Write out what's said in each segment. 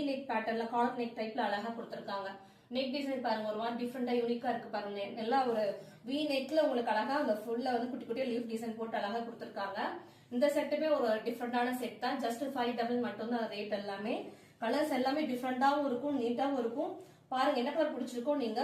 Neck பேட்டர்ன்ல collar neck டைப்ல அழகா கொடுத்திருக்காங்க. நெக் டிசைன் பாருங்க ஒரு மாதிரி டிஃப்ரெண்டா யூனிக்கா இருக்கு பாருங்க. நல்லா ஒரு வி நெக்ல உங்களுக்கு அழகா அந்த ஃபுல்ல வந்து குட்டி குட்டியா லீஃப் டிசைன் போட்டு அழகா கொடுத்திருக்காங்க. இந்த செட்டுமே ஒரு டிஃப்ரெண்டான செட் தான். ஜஸ்ட் 5 மட்டும் தான் ரேட் எல்லாமே. கலர்ஸ் எல்லாமே டிஃப்ரெண்டாவும் இருக்கும், நீட்டாவும் இருக்கும். பாருங்க என்ன கலர் பிடிச்சிருக்கோ நீங்க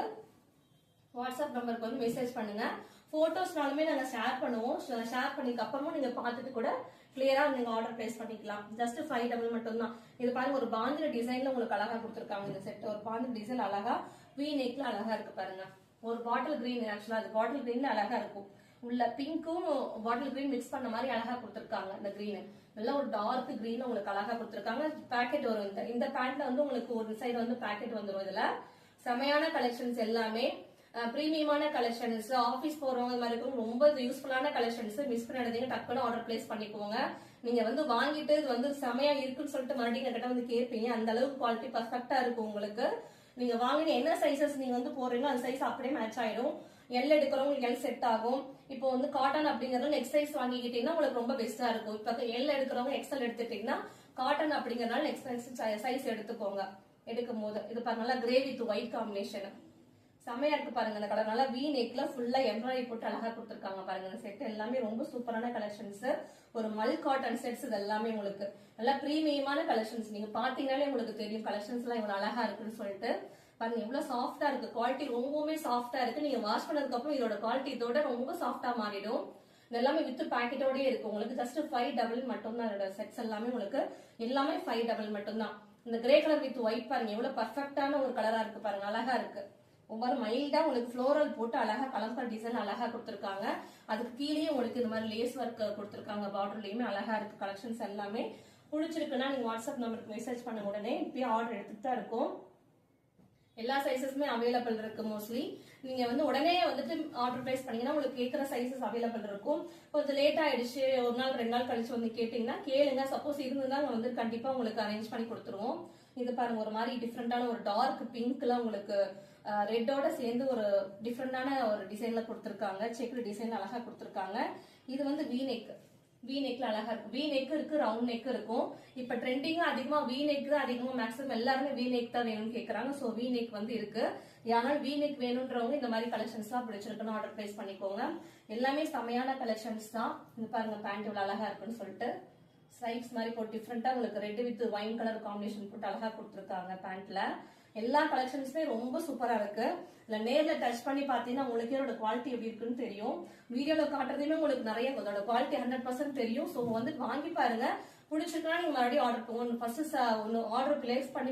வாட்ஸ்அப் நம்பருக்கு வந்து மெசேஜ் பண்ணுங்க. போட்டோஸ்னாலுமே நாங்க ஷேர் பண்ணுவோம். ஷேர் பண்ணிக்க அப்புறமும் நீங்க பார்த்துட்டு கூட கிளியரா நீங்க ஆர்டர் பிளேஸ் பண்ணிக்கலாம். ஜஸ்ட் 5 மட்டும் தான். இது பாருங்க ஒரு பாந்திர டிசைன்ல உங்களுக்கு அழகா கொடுத்திருக்காங்க. இந்த செட் ஒரு பாந்திர டிசைன் அழகா வி நெக்ல அழகா இருக்கு பாருங்க. ஒரு பாட்டில் கிரீன், ஆக்சுவலா அது பாட்டில் கிரீன்ல அழகா இருக்கும். உள்ள பிங்க்கும் பாட்டில் கிரீன் மிக்ஸ் பண்ண மாதிரி அழகா கொடுத்திருக்காங்க. இந்த கிரீன் நல்ல ஒரு டார்க் கிரீன் உங்களுக்கு அழகா கொடுத்திருக்காங்க. பேக்கெட் வரும். இந்த பேண்ட்ல வந்து உங்களுக்கு ஒரு சைடு வந்து பேக்கெட் வந்துடும். இதுல செமையான கலெக்ஷன்ஸ் எல்லாமே பிரீமியமான கலெக்ஷன்ஸ், ஆபீஸ் போறவங்க மாதிரி இருக்கும். ரொம்ப யூஸ்ஃபுல்லான கலெக்ஷன்ஸ். மிஸ் பண்ணாதீங்க, டக்குனு ஆர்டர் பிளேஸ் பண்ணிக்கோங்க. நீங்க வந்து வாங்கிட்டு இது வந்து செமையா இருக்குன்னு சொல்லிட்டு மறுபடியும் என்கிட்ட வந்து கேட்பீங்க. அந்த அளவுக்கு குவாலிட்டி பர்ஃபெக்டா இருக்கும் உங்களுக்கு. நீங்க வாங்கின என்ன சைசஸ் நீங்க வந்து போறீங்களோ அந்த சைஸ் அப்படியே மேட்ச் ஆயிடும். எல் எடுக்கிறவங்களுக்கு எல் செட் ஆகும். இப்போ வந்து காட்டன் அப்படிங்கறது நெக்ஸ்ட் சைஸ் வாங்கிக்கிட்டீங்கன்னா உங்களுக்கு ரொம்ப பெஸ்டா இருக்கும். இப்ப எல் எடுக்கிறவங்க எக்ஸ்எல் எடுத்துட்டீங்கன்னா காட்டன் அப்படிங்கறதுனால நெக்ஸ்ட் சைஸ் எடுத்துக்கோங்க. எடுக்கும் போது இது பாருங்க நல்லா கிரே வித் ஒயிட் காம்பினேஷன் செமையா இருக்கு பாருங்க. இந்த கலர் நல்லா வி நெக்ல ஃபுல்லா எம்ப்ராய்டரி போட்டு அழகா கொடுத்திருக்காங்க பாருங்க. இந்த செட் எல்லாமே ரொம்ப சூப்பரான கலெக்ஷன்ஸ். ஒரு மல் காட்டன் செட்ஸ் இது எல்லாமே உங்களுக்கு நல்லா பிரீமியமான கலெக்ஷன்ஸ். நீங்க பாத்தீங்கன்னாலே உங்களுக்கு தெரியும் கலெக்ஷன்ஸ் எல்லாம் இவ்வளவு அழகா இருக்குன்னு சொல்லிட்டு. பாருங்க எவ்வளவு சாஃப்டா இருக்கு. குவாலிட்டி ரொம்பவுமே சாஃப்டா இருக்கு. நீங்க வாஷ் பண்ணதுக்கு அப்புறம் இதோட குவாலிட்டி இதோட ரொம்ப சாஃப்டா மாறிடும். இது எல்லாமே வித் பேக்கெட்டோடய இருக்கு. உங்களுக்கு ஜஸ்ட் 5 மட்டும் தான் இதோட செட்ஸ் எல்லாமே. உங்களுக்கு எல்லாமே 5 மட்டும் தான். இந்த கிரே கலர் வித் ஒயிட் பாருங்க எவ்வளவு பர்ஃபெக்டான ஒரு கலரா இருக்கு பாருங்க. அழகா இருக்கு. ஒவ்வொரு மைல்டா உங்களுக்கு ஃப்ளோரல் போட்டு அழகா கலம்பர் டிசைன் அழகா கொடுத்திருக்காங்க. அதுக்கு கீழே உங்களுக்கு இந்த மாதிரி லேஸ் ஒர்க் கொடுத்திருக்காங்க. பார்டர்லயுமே அழகா இருக்கு. கலெக்ஷன்ஸ் எல்லாமே பிடிச்சிருக்குன்னா நீங்க வாட்ஸ்அப் நம்பருக்கு மெசேஜ் பண்ண உடனே இப்பயே ஆர்டர் எடுத்துட்டு தான் இருக்கும். எல்லா சைசஸுமே அவைலபிள் இருக்கு. மோஸ்ட்லி நீங்க வந்து உடனே வந்துட்டு ஆர்டர் பிளேஸ் பண்ணீங்கன்னா உங்களுக்கு கேட்கிற சைசஸ் அவைலபிள் இருக்கும். கொஞ்சம் லேட் ஆயிடுச்சு, ஒரு நாள் 2 நாள் கழிச்சு வந்து கேட்டீங்கன்னா கேளுங்க. சப்போஸ் இருந்துதான் வந்து கண்டிப்பா உங்களுக்கு அரேஞ்ச் பண்ணி கொடுத்துருவோம். இது பாருங்க ஒரு மாதிரி டிஃப்ரெண்டான ஒரு டார்க் பிங்க்ல உங்களுக்கு ரெட்டோட சேர்ந்து ஒரு டிஃப்ரெண்டான ஒரு டிசைன்ல கொடுத்திருக்காங்க. செக்குடு டிசைன் அழகா கொடுத்திருக்காங்க. இது வந்து வி நெக்ல அழகா இருக்கு. வி நெக் இருக்கு, ரவுண்ட் நெக் இருக்கும். இப்ப ட்ரெண்டிங்கா அதிகமா வி நெக் தான் அதிகமா மேக்ஸிமம் எல்லாருமே வி நெக் தான் வேணும்னு கேக்குறாங்க. சோ வி நெக் வந்து இருக்கு. ஆனால் வி நெக் வேணும்ன்றவங்க இந்த மாதிரி கலெக்ஷன்ஸ் எல்லாம் பிடிச்சிருக்குன்னு ஆர்டர் பிளேஸ் பண்ணிக்கோங்க. எல்லாமே செமையான கலெக்ஷன்ஸ் தான். இது பாருங்க பேண்ட் இவ்வளவு அழகா இருக்குன்னு சொல்லிட்டு ஸ்ட்ரைப்ஸ் மாதிரி போட்டு டிஃப்ரெண்டா உங்களுக்கு red with wine colour combination போட்டு அழகா கொடுத்திருக்காங்க பேண்ட்ல. எல்லா கலெக்ஷன்ஸுமே ரொம்ப சூப்பரா இருக்கு. இல்ல நேர்ல டச் பண்ணி பாத்தீங்கன்னா உங்களுக்கு இதோட குவாலிட்டி எப்படி இருக்குன்னு தெரியும். வீடியோல காட்டுறதுமே உங்களுக்கு நிறைய அதோட குவாலிட்டி 100% தெரியும். சோ வந்து வாங்கி பாருங்க. பிடிச்சிருக்கா நீங்க மறுபடியும் ஆர்டர் பண்ணுங்க. ஃபர்ஸ்ட் ஒன்னு ஆர்டர் பிளேஸ் பண்ணி